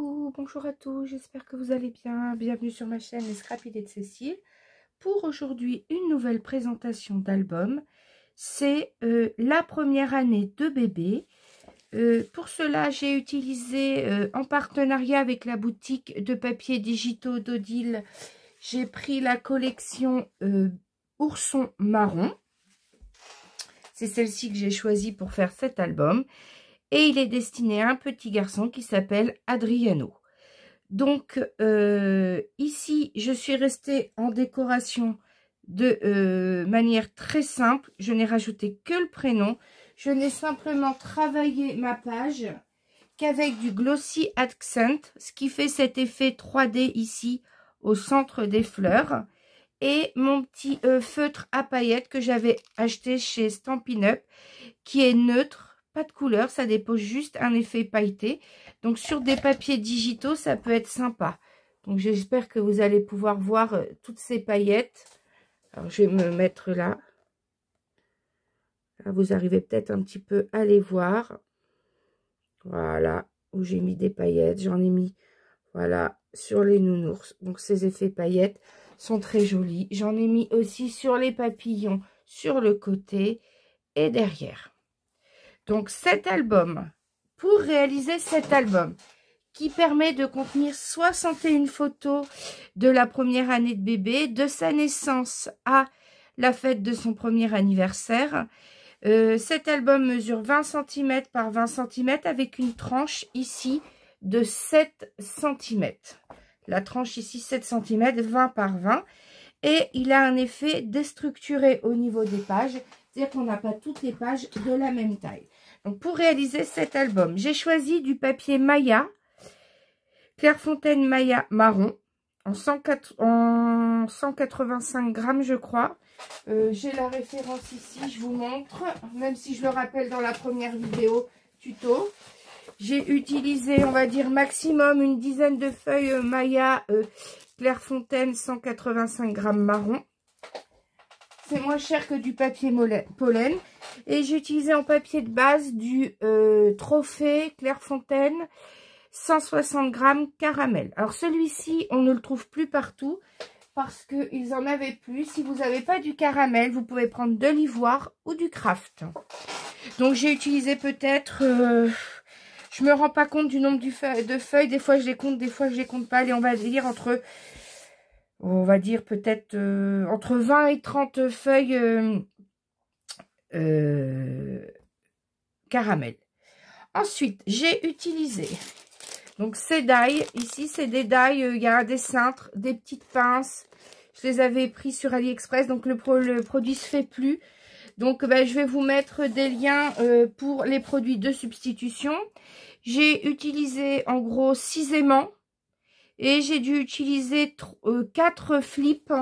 Coucou, bonjour à tous, j'espère que vous allez bien. Bienvenue sur ma chaîne Les Scrapidés de Cécile. Pour aujourd'hui, une nouvelle présentation d'album. C'est la première année de bébé. Pour cela, j'ai utilisé en partenariat avec la boutique de papiers digitaux d'Odile, j'ai pris la collection Ourson Marron. C'est celle-ci que j'ai choisie pour faire cet album. Et il est destiné à un petit garçon qui s'appelle Adriano. Donc, ici, je suis restée en décoration de manière très simple. Je n'ai rajouté que le prénom. Je n'ai simplement travaillé ma page qu'avec du Glossy Accent, ce qui fait cet effet 3D ici au centre des fleurs. Et mon petit feutre à paillettes que j'avais acheté chez Stampin' Up, qui est neutre. Pas de couleur, ça dépose juste un effet pailleté. Donc sur des papiers digitaux, ça peut être sympa. Donc j'espère que vous allez pouvoir voir toutes ces paillettes. Alors je vais me mettre là. Là vous arrivez peut-être un petit peu à les voir. Voilà, où j'ai mis des paillettes. J'en ai mis, voilà, sur les nounours. Donc ces effets paillettes sont très jolis. J'en ai mis aussi sur les papillons, sur le côté et derrière. Donc cet album, pour réaliser cet album, qui permet de contenir 61 photos de la première année de bébé, de sa naissance à la fête de son premier anniversaire. Cet album mesure 20 cm par 20 cm avec une tranche ici de 7 cm. La tranche ici 7 cm, 20 par 20. Et il a un effet déstructuré au niveau des pages. C'est-à-dire qu'on n'a pas toutes les pages de la même taille. Donc, pour réaliser cet album, j'ai choisi du papier Maya, Clairefontaine Maya marron, en 185 grammes, je crois. J'ai la référence ici, je vous montre, même si je le rappelle dans la première vidéo tuto. J'ai utilisé, on va dire, maximum une dizaine de feuilles Maya Clairefontaine 185 grammes marron. C'est moins cher que du papier pollen. Et j'ai utilisé en papier de base du Trophée Clairefontaine 160 grammes caramel. Alors celui-ci, on ne le trouve plus partout parce qu'ils en avaient plus. Si vous n'avez pas du caramel, vous pouvez prendre de l'ivoire ou du craft. Donc j'ai utilisé peut-être... je me rends pas compte du nombre de feuilles. Des fois je les compte, des fois je les compte pas. Et on va dire entre... On va dire peut-être entre 20 et 30 feuilles caramel. Ensuite, j'ai utilisé donc ces die. Ici, c'est des die. Il y a des cintres, des petites pinces. Je les avais pris sur AliExpress. Donc, le produit se fait plus. Donc, je vais vous mettre des liens pour les produits de substitution. J'ai utilisé en gros 6 aimants. Et j'ai dû utiliser 4 flips.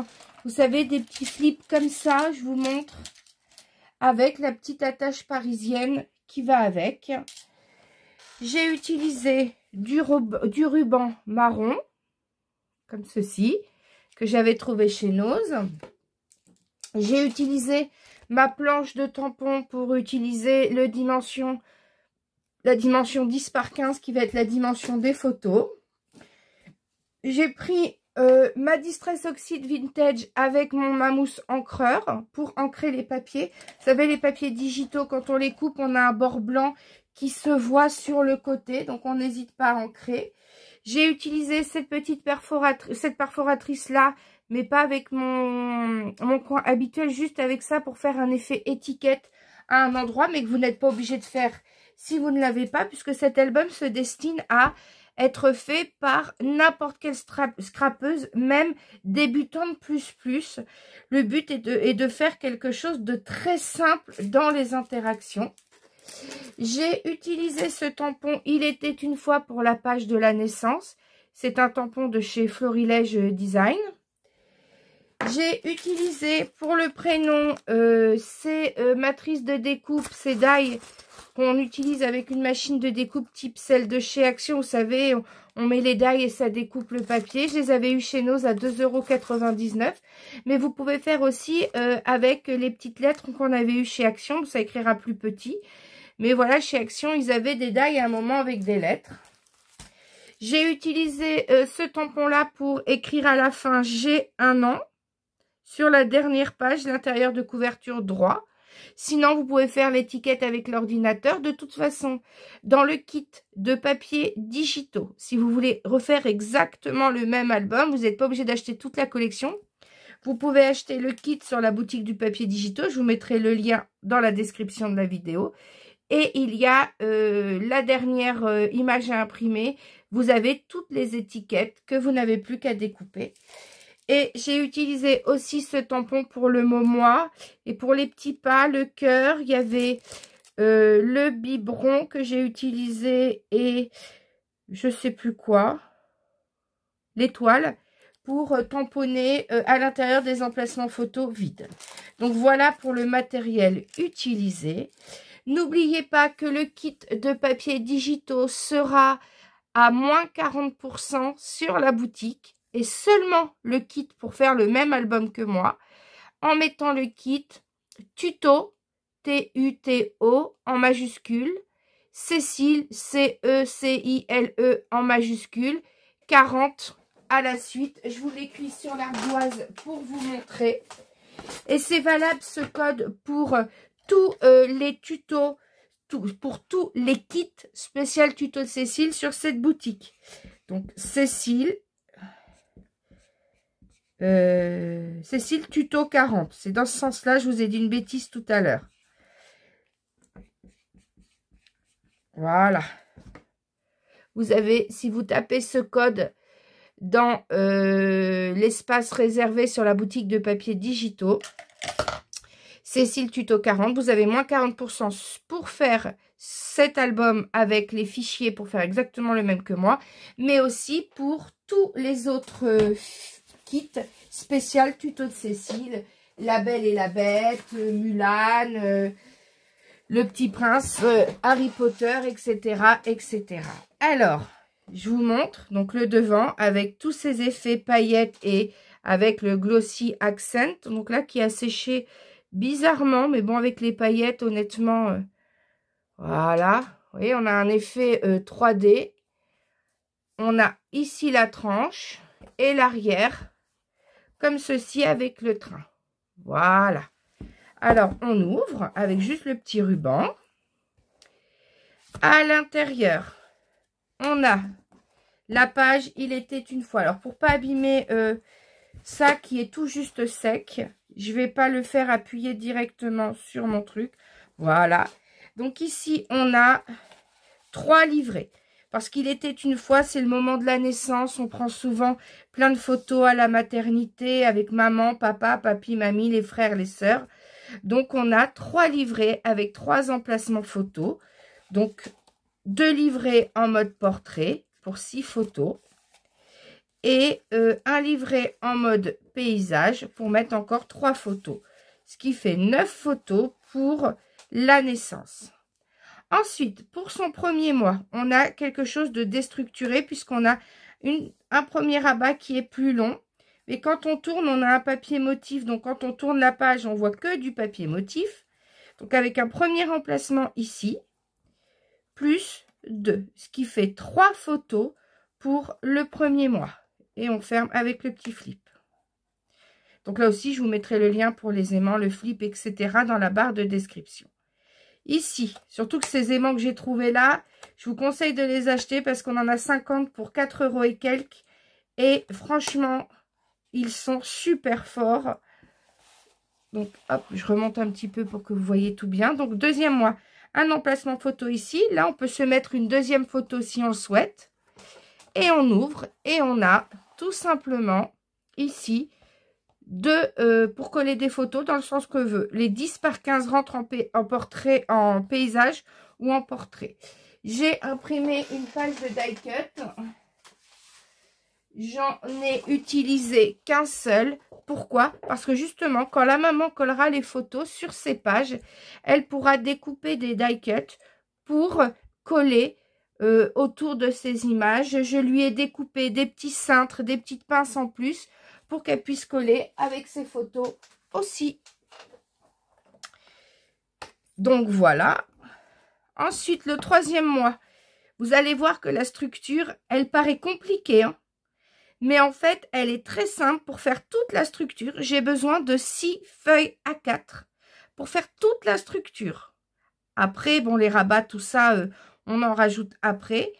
Vous savez, des petits flips comme ça, je vous montre. Avec la petite attache parisienne qui va avec. J'ai utilisé du ruban marron, comme ceci, que j'avais trouvé chez Nose. J'ai utilisé ma planche de tampon pour utiliser la dimension 10 par 15, qui va être la dimension des photos. J'ai pris ma Distress Oxide Vintage avec mon Mamousse encreur pour ancrer les papiers. Vous savez, les papiers digitaux, quand on les coupe, on a un bord blanc qui se voit sur le côté. Donc, on n'hésite pas à ancrer. J'ai utilisé cette petite perforatrice-là, mais pas avec mon coin habituel, juste avec ça pour faire un effet étiquette à un endroit, mais que vous n'êtes pas obligé de faire si vous ne l'avez pas, puisque cet album se destine à être fait par n'importe quelle scrapeuse, même débutante plus. Le but est de faire quelque chose de très simple dans les interactions. J'ai utilisé ce tampon, il était une fois pour la page de la naissance. C'est un tampon de chez Florilège Design. J'ai utilisé pour le prénom ces matrices de découpe, ces die qu'on utilise avec une machine de découpe type celle de chez Action. Vous savez, on met les die et ça découpe le papier. Je les avais eu chez Nose à 2,99 €. Mais vous pouvez faire aussi avec les petites lettres qu'on avait eu chez Action. Ça écrira plus petit. Mais voilà, chez Action, ils avaient des die à un moment avec des lettres. J'ai utilisé ce tampon-là pour écrire à la fin « J'ai 1 an » sur la dernière page, l'intérieur de couverture droit. Sinon, vous pouvez faire l'étiquette avec l'ordinateur. De toute façon, dans le kit de papier digitaux, si vous voulez refaire exactement le même album, vous n'êtes pas obligé d'acheter toute la collection. Vous pouvez acheter le kit sur la boutique du papier digitaux. Je vous mettrai le lien dans la description de la vidéo. Et il y a la dernière image à imprimer. Vous avez toutes les étiquettes que vous n'avez plus qu'à découper. Et j'ai utilisé aussi ce tampon pour le mot moi. Et pour les petits pas, le cœur, il y avait le biberon que j'ai utilisé et je sais plus quoi. L'étoile pour tamponner à l'intérieur des emplacements photos vides. Donc voilà pour le matériel utilisé. N'oubliez pas que le kit de papier digitaux sera à moins 40% sur la boutique. Et seulement le kit pour faire le même album que moi, en mettant le kit tuto, T-U-T-O en majuscule, Cécile, C-E-C-I-L-E en majuscule, 40 à la suite. Je vous l'écris sur l'ardoise pour vous montrer. Et c'est valable ce code pour tous les tutos, pour tous les kits spécial tuto de Cécile sur cette boutique. Donc Cécile tuto 40. C'est dans ce sens-là, je vous ai dit une bêtise tout à l'heure. Voilà. Vous avez, si vous tapez ce code dans l'espace réservé sur la boutique de papier digitaux, Cécile tuto 40, vous avez moins 40% pour faire cet album avec les fichiers pour faire exactement le même que moi, mais aussi pour tous les autres kit spécial tuto de Cécile, La Belle et la Bête, Mulan, Le Petit Prince, Harry Potter, etc., etc. Alors, je vous montre donc le devant avec tous ces effets paillettes et avec le glossy accent. Donc là, qui a séché bizarrement, mais bon, avec les paillettes, honnêtement, voilà. Vous voyez, on a un effet 3D. On a ici la tranche et l'arrière. Comme ceci avec le train. Voilà. Alors, on ouvre avec juste le petit ruban. À l'intérieur, on a la page « Il était une fois ». Alors, pour pas abîmer ça qui est tout juste sec, je vais pas le faire appuyer directement sur mon truc. Voilà. Donc, ici, on a 3 livrets. Parce qu'il était une fois, c'est le moment de la naissance. On prend souvent plein de photos à la maternité avec maman, papa, papy, mamie, les frères, les sœurs. Donc, on a 3 livrets avec 3 emplacements photos. Donc, 2 livrets en mode portrait pour 6 photos. Et un livret en mode paysage pour mettre encore 3 photos. Ce qui fait 9 photos pour la naissance. Ensuite, pour son premier mois, on a quelque chose de déstructuré puisqu'on a un premier rabat qui est plus long. Mais quand on tourne, on a un papier motif. Donc, quand on tourne la page, on voit que du papier motif. Donc, avec un premier emplacement ici, plus 2. Ce qui fait 3 photos pour le premier mois. Et on ferme avec le petit flip. Donc, là aussi, je vous mettrai le lien pour les aimants, le flip, etc. dans la barre de description. Ici, surtout que ces aimants que j'ai trouvés là, je vous conseille de les acheter parce qu'on en a 50 pour 4 € et quelques. Et franchement, ils sont super forts. Donc, hop, je remonte un petit peu pour que vous voyez tout bien. Donc, deuxième mois, un emplacement photo ici. Là, on peut se mettre une deuxième photo si on le souhaite. Et on ouvre et on a tout simplement ici pour coller des photos dans le sens que veut. Les 10 par 15 rentrent en portrait, en paysage ou en portrait. J'ai imprimé une page de die cut. J'en ai utilisé qu'un seul. Pourquoi? Parce que justement, quand la maman collera les photos sur ces pages, elle pourra découper des die cut pour coller autour de ces images. Je lui ai découpé des petits cintres, des petites pinces en plus pour qu'elle puisse coller avec ses photos aussi. Donc voilà. Ensuite, le troisième mois, Vous allez voir que la structure, elle paraît compliquée, hein, mais en fait, elle est très simple. Pour faire toute la structure, j'ai besoin de 6 feuilles A4 pour faire toute la structure. Après, bon, les rabats, tout ça, on en rajoute après.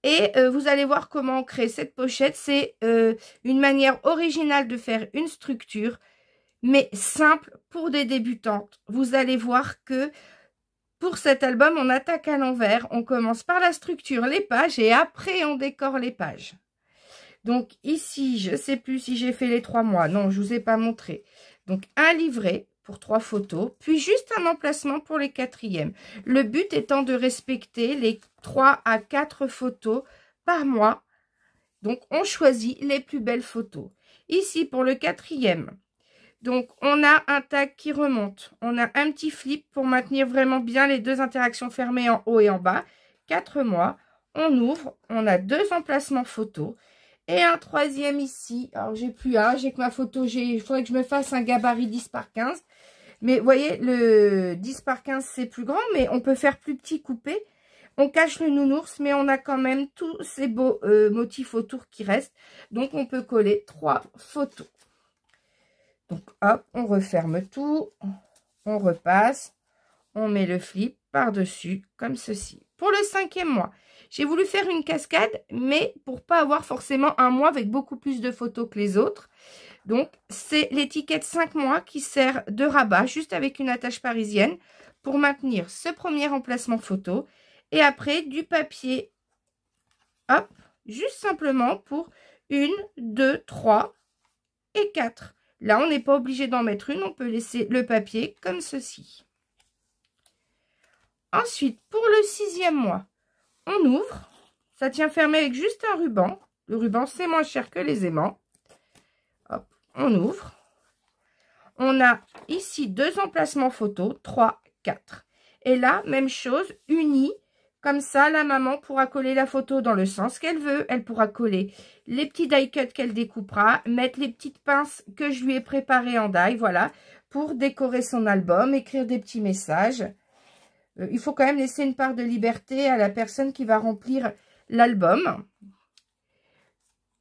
Et vous allez voir comment on crée cette pochette. C'est une manière originale de faire une structure, mais simple pour des débutantes. Vous allez voir que pour cet album, on attaque à l'envers. On commence par la structure, les pages, et après, on décore les pages. Donc ici, je ne sais plus si j'ai fait les 3 mois. Non, je ne vous ai pas montré. Donc un livret pour 3 photos, puis juste un emplacement pour les 4e. Le but étant de respecter les 3 à 4 photos par mois. Donc on choisit les plus belles photos. Ici pour le 4e, donc on a un tag qui remonte. On a un petit flip pour maintenir vraiment bien les 2 interactions fermées en haut et en bas. 4 mois. On ouvre, on a 2 emplacements photos. Et un 3e ici. Alors, j'ai plus un. J'ai que ma photo. Il faudrait que je me fasse un gabarit 10 par 15. Mais vous voyez, le 10 par 15, c'est plus grand. Mais on peut faire plus petit coupé. On cache le nounours. Mais on a quand même tous ces beaux motifs autour qui restent. Donc, on peut coller 3 photos. Donc, hop, on referme tout. On repasse. On met le flip par-dessus comme ceci. Pour le 5e mois, j'ai voulu faire une cascade, mais pour pas avoir forcément un mois avec beaucoup plus de photos que les autres. Donc, c'est l'étiquette 5 mois qui sert de rabat, juste avec une attache parisienne, pour maintenir ce premier emplacement photo. Et après, du papier, hop, juste simplement pour 1, 2, 3 et 4. Là, on n'est pas obligé d'en mettre une, on peut laisser le papier comme ceci. Ensuite, pour le 6e mois, on ouvre. Ça tient fermé avec juste un ruban. Le ruban, c'est moins cher que les aimants. Hop, on ouvre. On a ici 2 emplacements photos, 3, 4. Et là, même chose, unis. Comme ça, la maman pourra coller la photo dans le sens qu'elle veut. Elle pourra coller les petits die cuts qu'elle découpera, mettre les petites pinces que je lui ai préparées en die, voilà, pour décorer son album, écrire des petits messages. Il faut quand même laisser une part de liberté à la personne qui va remplir l'album.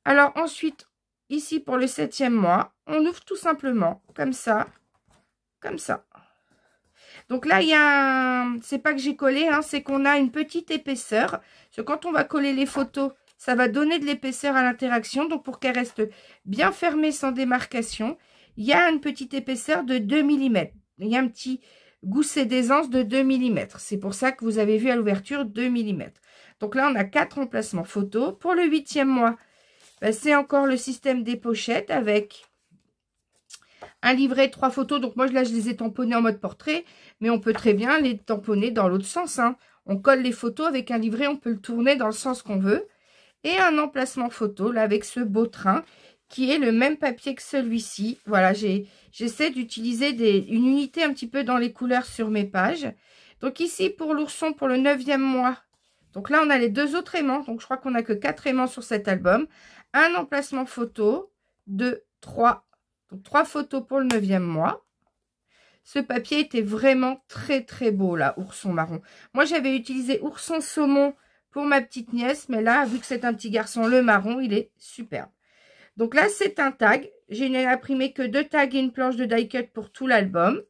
Alors ensuite, ici pour le 7e mois, on ouvre tout simplement comme ça, comme ça. Donc là, il y a un... C'est pas que j'ai collé, hein, c'est qu'on a une petite épaisseur. Parce que quand on va coller les photos, ça va donner de l'épaisseur à l'interaction. Donc pour qu'elle reste bien fermée sans démarcation, il y a une petite épaisseur de 2 mm. Il y a un petit gousset d'aisance de 2 mm. C'est pour ça que vous avez vu à l'ouverture 2 mm. Donc là, on a 4 emplacements photos. Pour le 8e mois, ben, c'est encore le système des pochettes avec un livret, 3 photos. Donc moi, là, je les ai tamponnées en mode portrait. Mais on peut très bien les tamponner dans l'autre sens, hein. On colle les photos avec un livret. On peut le tourner dans le sens qu'on veut. Et un emplacement photo, là, avec ce beau train qui est le même papier que celui-ci. Voilà, j'essaie d'utiliser une unité un petit peu dans les couleurs sur mes pages. Donc ici, pour l'ourson, pour le 9e mois. Donc là, on a les 2 autres aimants. Donc je crois qu'on n'a que 4 aimants sur cet album. Un emplacement photo, 2, 3. Donc 3 photos pour le 9e mois. Ce papier était vraiment très très beau là, ourson marron. Moi, j'avais utilisé ourson saumon pour ma petite nièce. Mais là, vu que c'est un petit garçon, le marron, il est superbe. Donc là, c'est un tag. Je n'ai imprimé que 2 tags et une planche de die cut pour tout l'album.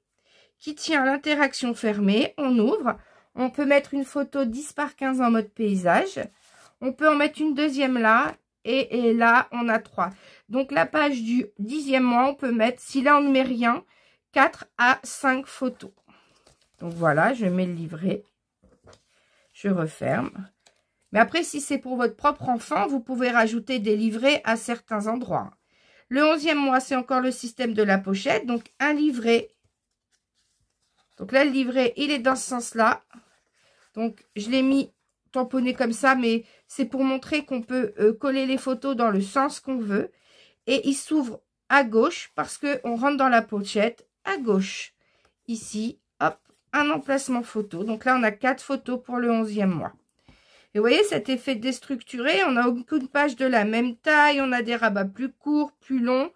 Qui tient à l'interaction fermée. On ouvre. On peut mettre une photo 10 par 15 en mode paysage. On peut en mettre une deuxième là. Et là, on a 3. Donc la page du 10e mois, on peut mettre, si là on ne met rien, 4 à 5 photos. Donc voilà, je mets le livret. Je referme. Mais après, si c'est pour votre propre enfant, vous pouvez rajouter des livrets à certains endroits. Le 11e mois, c'est encore le système de la pochette. Donc, un livret. Donc là, le livret, il est dans ce sens-là. Donc, je l'ai mis tamponné comme ça, mais c'est pour montrer qu'on peut coller les photos dans le sens qu'on veut. Et il s'ouvre à gauche parce qu'on rentre dans la pochette à gauche. Ici, hop, un emplacement photo. Donc là, on a 4 photos pour le 11e mois. Et vous voyez cet effet déstructuré, on n'a aucune page de la même taille, on a des rabats plus courts, plus longs.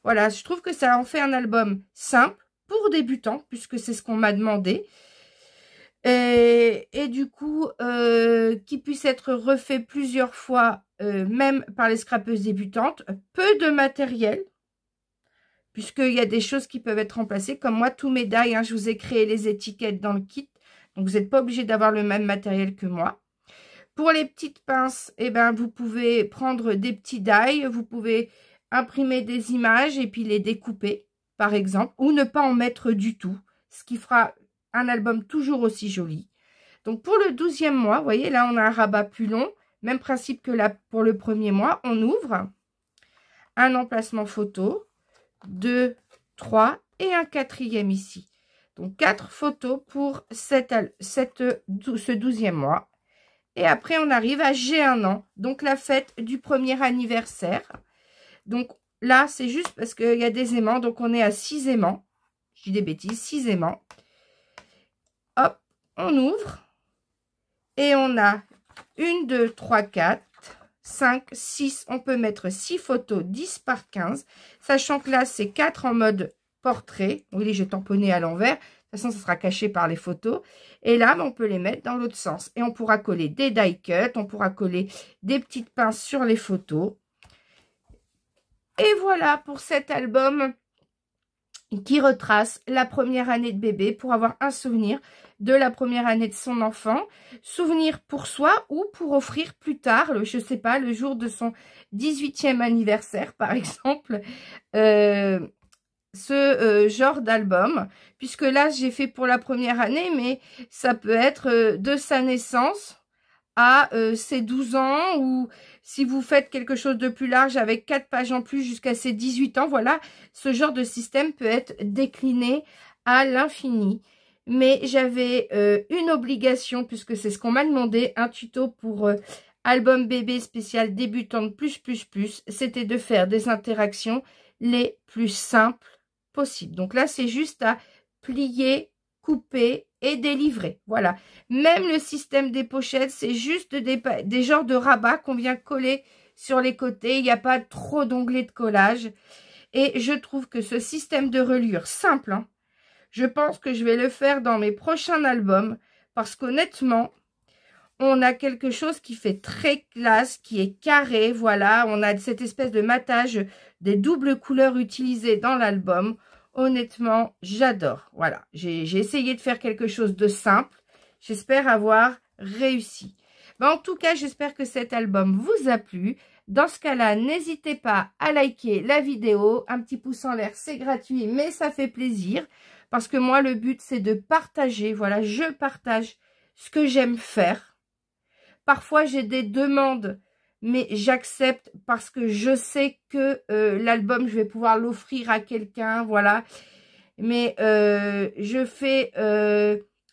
Voilà, je trouve que ça en fait un album simple pour débutants, puisque c'est ce qu'on m'a demandé. Et du coup, qui puisse être refait plusieurs fois, même par les scrapeuses débutantes. Peu de matériel, puisqu'il y a des choses qui peuvent être remplacées, comme moi, tous mes die, hein, je vous ai créé les étiquettes dans le kit, donc vous n'êtes pas obligé d'avoir le même matériel que moi. Pour les petites pinces, eh ben, vous pouvez prendre des petits die, vous pouvez imprimer des images et puis les découper, par exemple, ou ne pas en mettre du tout, ce qui fera un album toujours aussi joli. Donc, pour le 12e mois, vous voyez, là, on a un rabat plus long, même principe que là pour le premier mois, on ouvre un emplacement photo, 2, 3 et un 4e ici. Donc, 4 photos pour ce 12e mois. Et après, on arrive à J'ai un an, donc la fête du premier anniversaire. Donc là, c'est juste parce qu'il y a des aimants, donc on est à 6 aimants. Je dis des bêtises, 6 aimants. Hop, on ouvre. Et on a 1, 2, 3, 4, 5, 6. On peut mettre 6 photos, 10 par 15. Sachant que là, c'est 4 en mode portrait. Oui, j'ai tamponné à l'envers. De toute façon, ça sera caché par les photos. Et là, on peut les mettre dans l'autre sens. Et on pourra coller des die cut. On pourra coller des petites pinces sur les photos. Et voilà pour cet album qui retrace la première année de bébé pour avoir un souvenir de la première année de son enfant. Souvenir pour soi ou pour offrir plus tard, je ne sais pas, le jour de son 18e anniversaire, par exemple. Genre d'album, puisque là j'ai fait pour la première année, mais ça peut être de sa naissance à ses 12 ans, ou si vous faites quelque chose de plus large avec 4 pages en plus jusqu'à ses 18 ans, voilà, ce genre de système peut être décliné à l'infini. Mais j'avais une obligation, puisque c'est ce qu'on m'a demandé, un tuto pour album bébé spécial débutante plus, c'était de faire des interactions les plus simples possible. Donc là, c'est juste à plier, couper et délivrer. Voilà. Même le système des pochettes, c'est juste des genres de rabats qu'on vient coller sur les côtés. Il n'y a pas trop d'onglets de collage. Et je trouve que ce système de reliure simple, hein, je pense que je vais le faire dans mes prochains albums. Parce qu'honnêtement, on a quelque chose qui fait très classe, qui est carré, voilà. On a cette espèce de matage des doubles couleurs utilisées dans l'album. Honnêtement, j'adore. Voilà, j'ai essayé de faire quelque chose de simple. J'espère avoir réussi. En tout cas, j'espère que cet album vous a plu. Dans ce cas-là, n'hésitez pas à liker la vidéo. Un petit pouce en l'air, c'est gratuit, mais ça fait plaisir. Parce que moi, le but, c'est de partager. Voilà, je partage ce que j'aime faire. Parfois, j'ai des demandes, mais j'accepte parce que je sais que l'album, je vais pouvoir l'offrir à quelqu'un, voilà. Mais je fais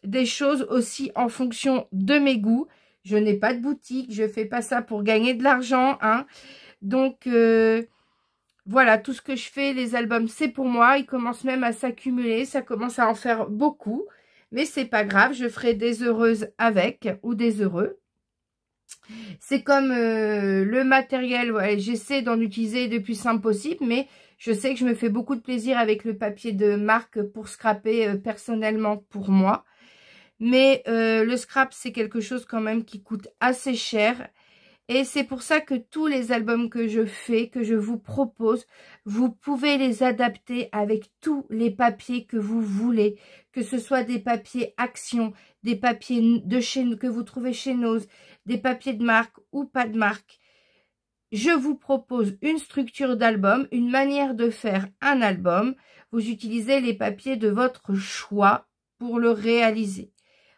des choses aussi en fonction de mes goûts. Je n'ai pas de boutique, je fais pas ça pour gagner de l'argent, hein. Donc, voilà, tout ce que je fais, les albums, c'est pour moi. Ils commencent même à s'accumuler, ça commence à en faire beaucoup. Mais c'est pas grave, je ferai des heureuses avec ou des heureux. C'est comme le matériel, ouais, j'essaie d'en utiliser le plus simple possible, mais je sais que je me fais beaucoup de plaisir avec le papier de marque pour scraper personnellement pour moi. Mais le scrap, c'est quelque chose quand même qui coûte assez cher. Et c'est pour ça que tous les albums que je fais, que je vous propose, vous pouvez les adapter avec tous les papiers que vous voulez. Que ce soit des papiers Action, des papiers de chez que vous trouvez chez Nose, des papiers de marque ou pas de marque. Je vous propose une structure d'album, une manière de faire un album. Vous utilisez les papiers de votre choix pour le réaliser.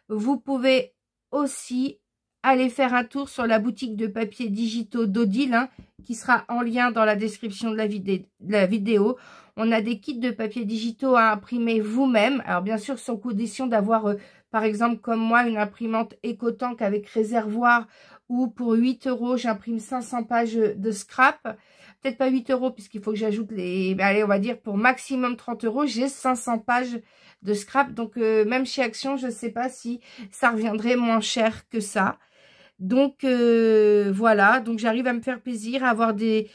Vous pouvez aussi aller faire un tour sur la boutique de papiers digitaux d'Odile, hein, qui sera en lien dans la description de la vidéo. On a des kits de papiers digitaux à imprimer vous-même. Alors bien sûr, sans condition d'avoir, par exemple, comme moi, une imprimante EcoTank avec réservoir, ou pour 8 €, j'imprime 500 pages de scrap. Peut-être pas 8 € puisqu'il faut que j'ajoute les... Allez, on va dire pour maximum 30 €, j'ai 500 pages de scrap. Donc, même chez Action, je ne sais pas si ça reviendrait moins cher que ça. Donc, voilà. Donc, j'arrive à me faire plaisir, à avoir des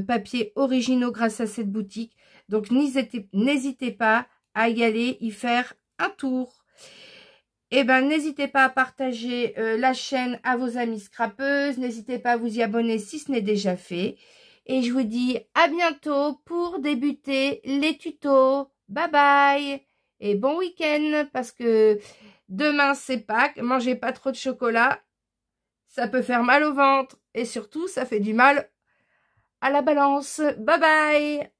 papiers originaux grâce à cette boutique. Donc, n'hésitez pas à y aller, y faire un tour. eh ben, n'hésitez pas à partager la chaîne à vos amis scrapeuses. N'hésitez pas à vous y abonner si ce n'est déjà fait. Et je vous dis à bientôt pour débuter les tutos. Bye bye. Et bon week-end parce que demain c'est Pâques. Mangez pas trop de chocolat. Ça peut faire mal au ventre. Et surtout, ça fait du mal à la balance. Bye bye.